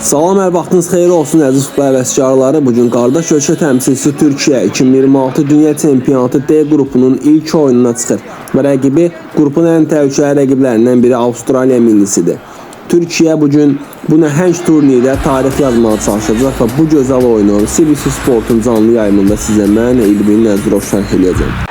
Salam, hər vaxtınız xeyir olsun əziz futbol həvəskarları. Bugün qardaş ölkə təmsilçisi Türkiyə 2026 Dünya Çempionatı D qrupunun ilk oyununa çıxır və rəqibi qrupun ən təhlükəli rəqiblərindən biri Avstraliya millisidir. Türkiyə bugün bu nəhəng turnirdə tarix yazmağa çalışacaq və bu gözəl oyunu CBC Sportun canlı yayımında sizə mən İlbin Nəzirov şərh edəcəm.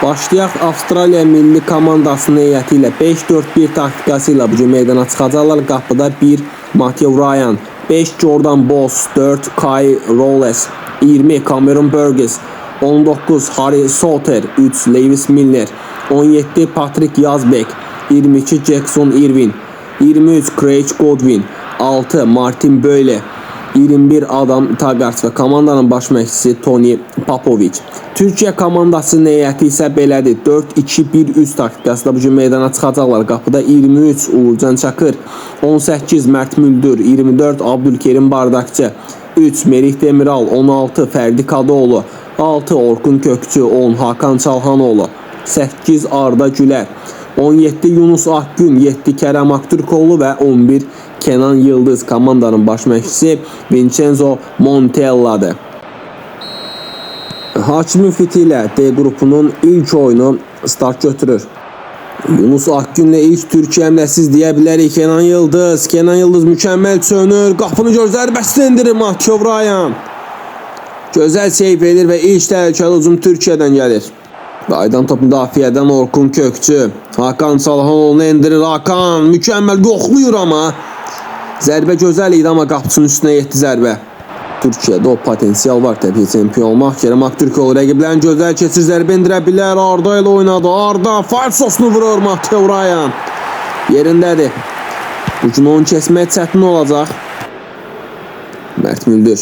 Başlayaq. Avstraliya milli komandasının heyəti ilə 5-4-1 taktikası ilə bugün meydana çıxacaqlar. Qapıda 1 Matthew Ryan, 5 Jordan Boss, 4 Kai Rowles, 20 Cameron Burgess, 19 Harry Soter, 3 Lewis Milner, 17 Patrick Yazbek, 22 Jackson Irvin, 23 Craig Godwin, 6 Martin Böyle, 21 Adam Taggart və komandanın baş məşqçisi Tony Popovic. Türkiyə komandasının heyəti isə belədir. 4-2-1-3 taktikasında bugün meydana çıxacaqlar. Qapıda 23 Uğurcan Çakır, 18 Mert Müldür, 24 Abdülkerim Bardakçı, 3 Merih Demiral, 16 Fərdi Kadıoğlu, 6 Orkun Kökçü, 10 Hakan Çalhanoğlu, 8 Arda Gülər, 17 Yunus Akgün, 7 Kerem Aktürkoğlu və 11 Kenan Yıldız. Komandanın baş məşqçisi Vincenzo Montella'dır. Hakim Müfiti ilə D qrupunun ilk oyunu start götürür. Yunus Akgünlə ilk Türkiyə əmrəsiz deyə bilərik. Kenan Yıldız mükəmməl çönür. Qapını gör, zərbəsini endirir Matthew Ryan. Gözəl seyf edir və ilk təhlükəli hücum Türkiyədən gəlir. Qaydan top müdafiədən Orkun Kökçü. Hakan Çalhanoğlu endirir. Hakan mükəmməl yoxlayır amma. Zərbə gözəl idi amma qapısının üstünə yetdi zərbə. Türkiyədə o potensial var təbii çempion olmaq. Kerem Aktürkoğlu rəqiblərin gözəl keçir, zərbə endirə bilər. Arda ilə oynadı. Arda falsosunu vurur Matthew Ryan. Yerindədir. Bugün onu kəsmək çətin olacaq. Mert Müldür.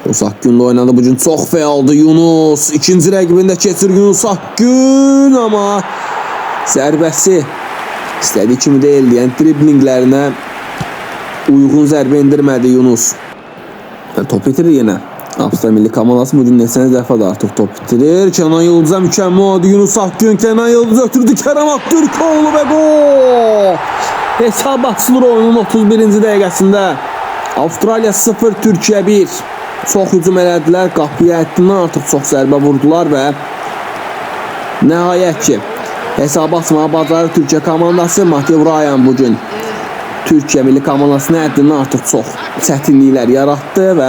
Yunus Akgünlə oynadı. Bugün çox fəaldı Yunus. İkinci rəqibində keçir Yunus Akgün amma zərbəsi istədiyi kimi deyildi. Yəni driblinglərinə uyğun zərbə endirmədi Yunus. Top bitirir yenə. Avstraliya milli komandası bugün neçənci dəfə də artıq top bitirir. Kenan Yıldız'a mükəmməl oldu. Yunus Akgün Kenan Yıldız ötürdü. Kerem Aktürkoğlu və gol! Hesab açılır oyunun 31-ci dəqiqəsində. Avstraliya 0, Türkiyə 1. Çox hücum elədilər. Qapıya həddindən artıq çox zərbə vurdular və nəhayət ki hesab açmağa bacarır Türkiyə komandası. Matthew Ryan bugün Türkiyə milli komandasının həddindən artıq çox çətinliklər yaratdı və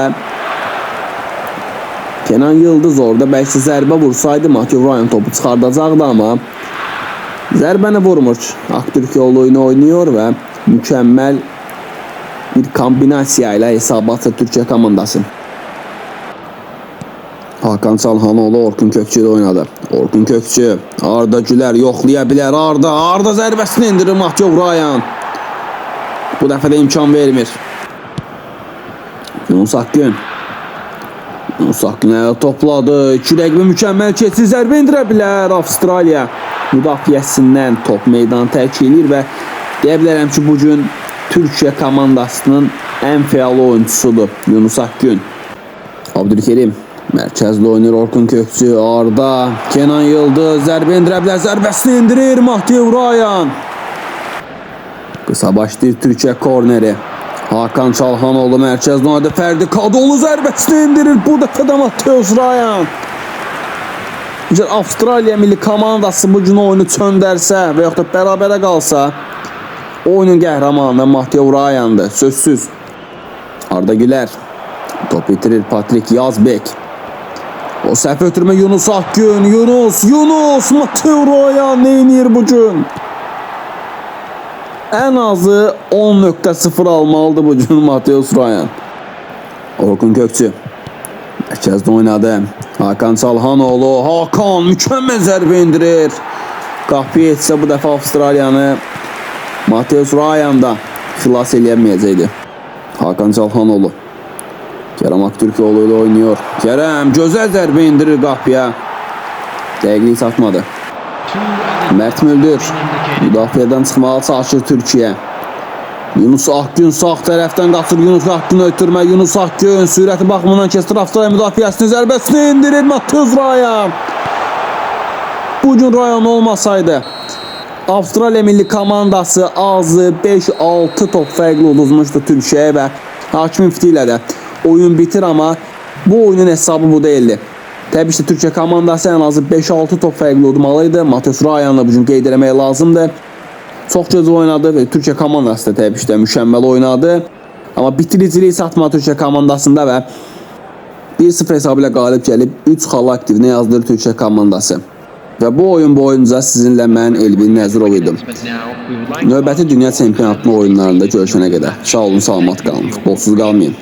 Kenan Yıldız orada bəlkə zərbə vursaydı Matthew Ryan topu çıxardacaqdı amma zərbəni vurmur. Aktürkoğlu oyunu oynuyor və mükəmməl bir kombinasiya ilə hesab açır Türkiyə komandası. Hakan Çalhanoğlu Orkun Kökçü ilə oynadı. Orkun Kökçü, Arda Gülər yoxlaya bilər. Arda zərbəsini endirir Matthew Ryan. Bu dəfə də imkan vermir. Yunus Akgün ələ topladı. İki rəqibi mükəmməl keçir. Zərbə endirə bilər Avstraliya. Müdafiəsindən top meydanı tərk edir və deyə bilərəm ki, bugün Türkiyə komandasının ən fəal oyuncusudur Yunus Akgün. Abdülkerim mərkəzdə oynayır. Orkun Kökçü, Arda, Kenan Yıldız zərbə endirə bilər. Zərbəsini endirir Matthew Ryan. Qısa başlayır Türkiyə korneri. Hakan Çalhanoğlu mərkəzdə oynadı. Fərdi Kadıoğlu zərbəsini endirir. Bu dəfə də Matthew Ryan. Avstraliya milli komandası bugün oyunu çöndərsə və yaxud da bərabərə qalsa oyunun qəhrəmanı Matthew Ryan'dır. Sözsüz. Arda Gülər. Top bitirir Patrick Yazbek. O səhv ötürmə Yunus Akgün. Yunus Matthew Ryan neynir bugün? En azı 10.0 almalıdır bugün Matthew Ryan. Orkun Kökçü mərkəzdə oynadı. Hakan Çalhanoğlu. Hakan mükəmməl zərbə endirir. Qapıya etsə bu dəfə Avstraliyanı Matthew Ryan da xilas eləyəməyəcəkdi. Hakan Çalhanoğlu. Kerem Aktürkoğlu ilə oynuyor. Kerem gözəl zərbə indirir qapıya. Dəqiqliyi çatmadı. Mert Müldür müdafiədən çıxmağa çalışır Türkiyə. Yunus Akgün sağ tərəfdən qaçır. Yunus Akgün ötürmə. Yunus Akgün sürəti baxımından keçir Avstraliya müdafiəsini, zərbəsini endirir Matthew Ryan. Bugün Ryan olmasaydı Avstraliya milli komandası azı 5-6 top fərqli uduzmuşdu Türkiyəyə və hakim İfti ilə də oyun bitir, amma bu oyunun hesabı bu değildi. Təbii ki, Türkiyə komandası ən azı 5-6 top fərqli udmalıydı. Mateus Rayanla bu gün qeyd etmək lazımdır. Çox gözəl oynadı və Türkiyə komandası da təbii ki, mükəmməl oynadı. Amma bitiricilik satma Türkiyə komandasında və 1-0 hesabı ilə qalib gəlib 3 xal aktivinə yazdırır Türkiyə komandası. Və bu oyun boyunca sizinlə mən Elvin Nəzirov idim. Növbəti dünya çempionatının oyunlarında görüşənə qədər sağ olun, salamat qalın, futbolsuz qalmayın.